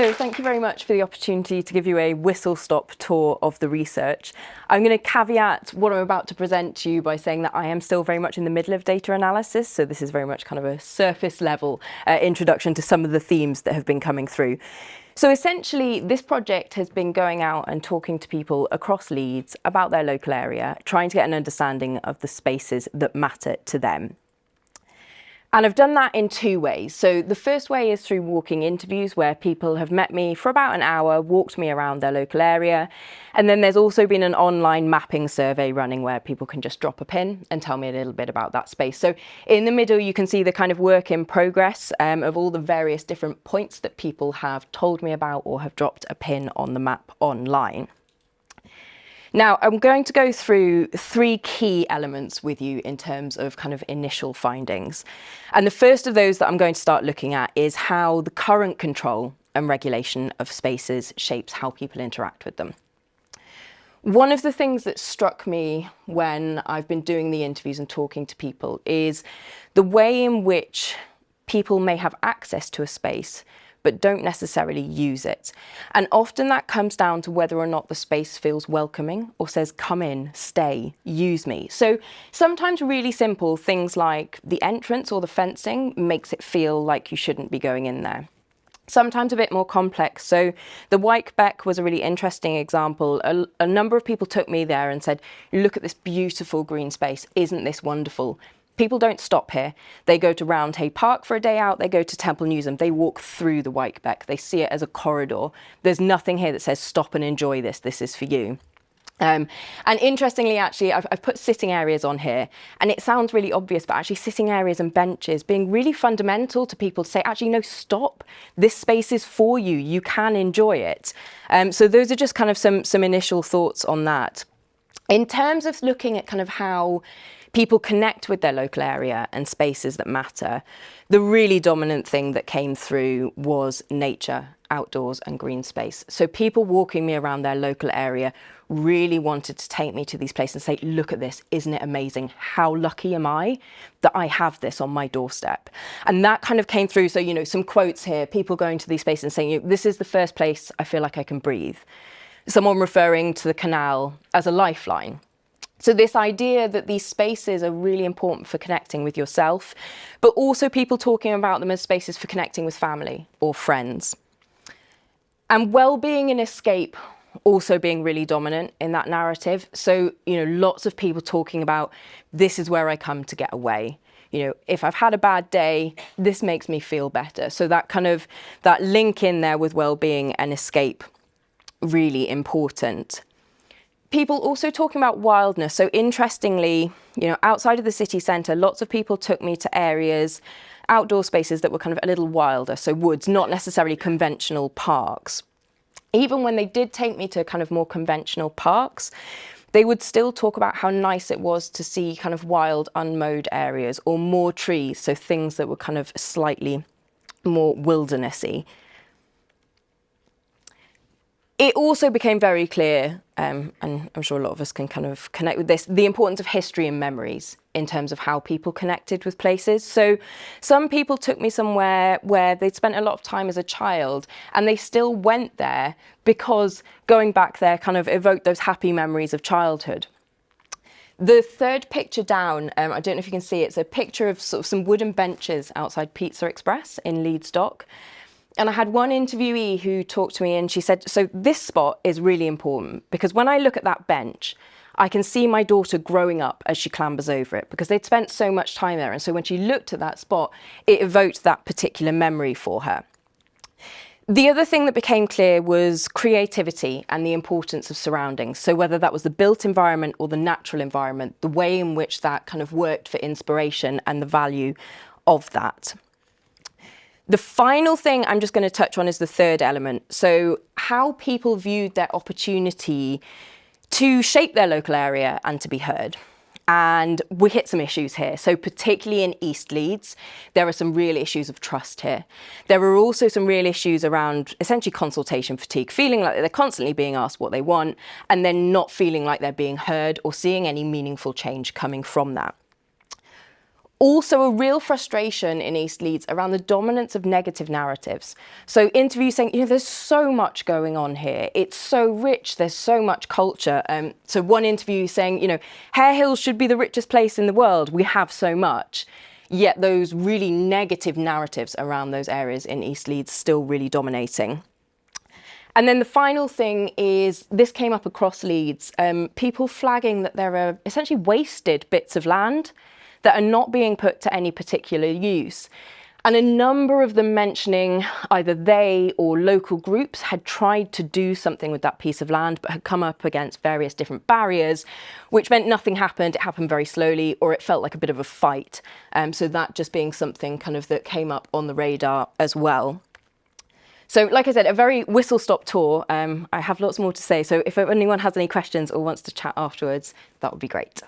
So thank you very much for the opportunity to give you a whistle-stop tour of the research. I'm going to caveat what I'm about to present to you by saying that I am still very much in the middle of data analysis, so this is very much kind of a surface level introduction to some of the themes that have been coming through. So essentially, this project has been going out and talking to people across Leeds about their local area, trying to get an understanding of the spaces that matter to them. And I've done that in two ways. So the first way is through walking interviews where people have met me for about an hour, walked me around their local area. And then there's also been an online mapping survey running where people can just drop a pin and tell me a little bit about that space. So in the middle, you can see the kind of work in progress of all the various different points that people have told me about or have dropped a pin on the map online. Now, I'm going to go through three key elements with you in terms of kind of initial findings. And the first of those that I'm going to start looking at is how the current control and regulation of spaces shapes how people interact with them. One of the things that struck me when I've been doing the interviews and talking to people is the way in which people may have access to a space but don't necessarily use it. And often that comes down to whether or not the space feels welcoming or says, come in, stay, use me. So sometimes really simple things like the entrance or the fencing makes it feel like you shouldn't be going in there. Sometimes a bit more complex. So the Wyke Beck was a really interesting example. A number of people took me there and said, look at this beautiful green space. Isn't this wonderful? People don't stop here. They go to Roundhay Park for a day out. They go to Temple Newsam. They walk through the Wyke Beck. They see it as a corridor. There's nothing here that says, stop and enjoy this. This is for you. And interestingly, actually, I've put sitting areas on here, and it sounds really obvious, but actually sitting areas and benches being really fundamental to people to say, actually, no, stop. This space is for you. You can enjoy it. So those are just kind of some initial thoughts on that. In terms of looking at kind of how people connect with their local area and spaces that matter, the really dominant thing that came through was nature, outdoors and green space. So people walking me around their local area really wanted to take me to these places and say, look at this, isn't it amazing? How lucky am I that I have this on my doorstep? And that kind of came through. So, you know, some quotes here, people going to these spaces and saying, this is the first place I feel like I can breathe. Someone referring to the canal as a lifeline. So this idea that these spaces are really important for connecting with yourself, but also people talking about them as spaces for connecting with family or friends. And well-being and escape also being really dominant in that narrative. So, you know, lots of people talking about, this is where I come to get away. You know, if I've had a bad day, this makes me feel better. So that kind of, that link in there with well-being and escape, really important. People also talking about wildness. So interestingly, you know, outside of the city centre, lots of people took me to areas, outdoor spaces that were kind of a little wilder. So woods, not necessarily conventional parks. Even when they did take me to kind of more conventional parks, they would still talk about how nice it was to see kind of wild, unmowed areas or more trees. So things that were kind of slightly more wildernessy. It also became very clear, and I'm sure a lot of us can kind of connect with this, the importance of history and memories in terms of how people connected with places. So some people took me somewhere where they'd spent a lot of time as a child and they still went there because going back there kind of evoked those happy memories of childhood. The third picture down, I don't know if you can see it, it's a picture of sort of some wooden benches outside Pizza Express in Leeds Dock. And I had one interviewee who talked to me and she said, so this spot is really important because when I look at that bench, I can see my daughter growing up as she clambers over it because they'd spent so much time there. And so when she looked at that spot, it evoked that particular memory for her. The other thing that became clear was creativity and the importance of surroundings. So whether that was the built environment or the natural environment, the way in which that kind of worked for inspiration and the value of that. The final thing I'm just going to touch on is the third element. So how people viewed their opportunity to shape their local area and to be heard. And we hit some issues here. So particularly in East Leeds, there are some real issues of trust here. There are also some real issues around essentially consultation fatigue, feeling like they're constantly being asked what they want and then not feeling like they're being heard or seeing any meaningful change coming from that. Also a real frustration in East Leeds around the dominance of negative narratives. So interviews saying, there's so much going on here. It's so rich, there's so much culture. So one interview saying, Hare Hills should be the richest place in the world. We have so much. Yet those really negative narratives around those areas in East Leeds still really dominating. And then the final thing is, this came up across Leeds, people flagging that there are essentially wasted bits of land that are not being put to any particular use. And a number of them mentioning either they or local groups had tried to do something with that piece of land, but had come up against various different barriers, which meant nothing happened. It happened very slowly, or it felt like a bit of a fight. So that just being something kind of that came up on the radar as well. So like I said, a very whistle-stop tour. I have lots more to say. So if anyone has any questions or wants to chat afterwards, that would be great.